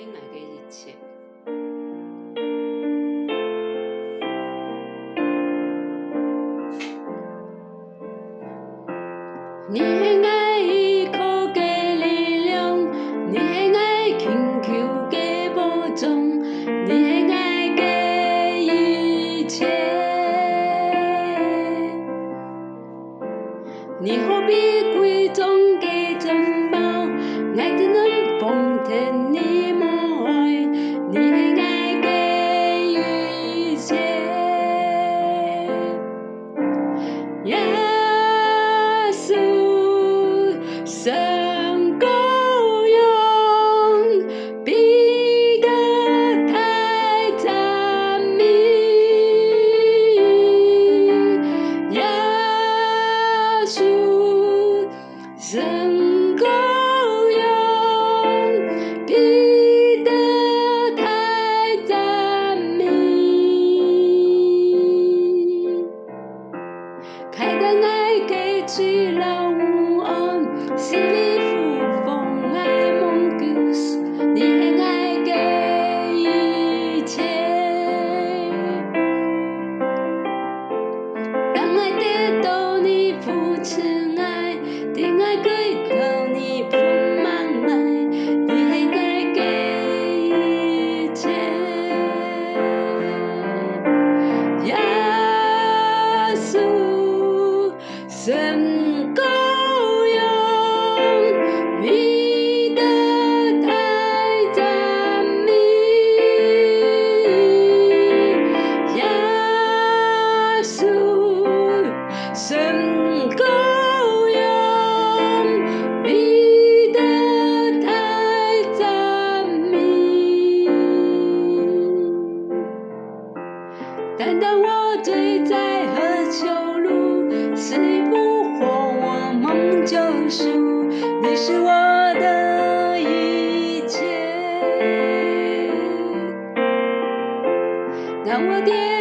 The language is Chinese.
你爱的一切。你是爱依靠的力量，你是爱恳求的保障，你是爱的一切。你何必贵重的珍宝，爱的能丰田你母爱，你是爱的一切。耶稣，神羔羊，彼得太赞美。耶稣，神羔羊，彼得太赞美。开灯爱给去了无暗，死里复活爱蒙救赎，你是爱的一切。让爱得到你父亲爱，的爱可以到你充满爱，你是爱的一切。耶稣，神羔羊，彼得太赞美。耶稣，神羔羊，彼得太赞美。担当我罪债和羞辱，死里复活我蒙救赎，你是我的一切。当我跌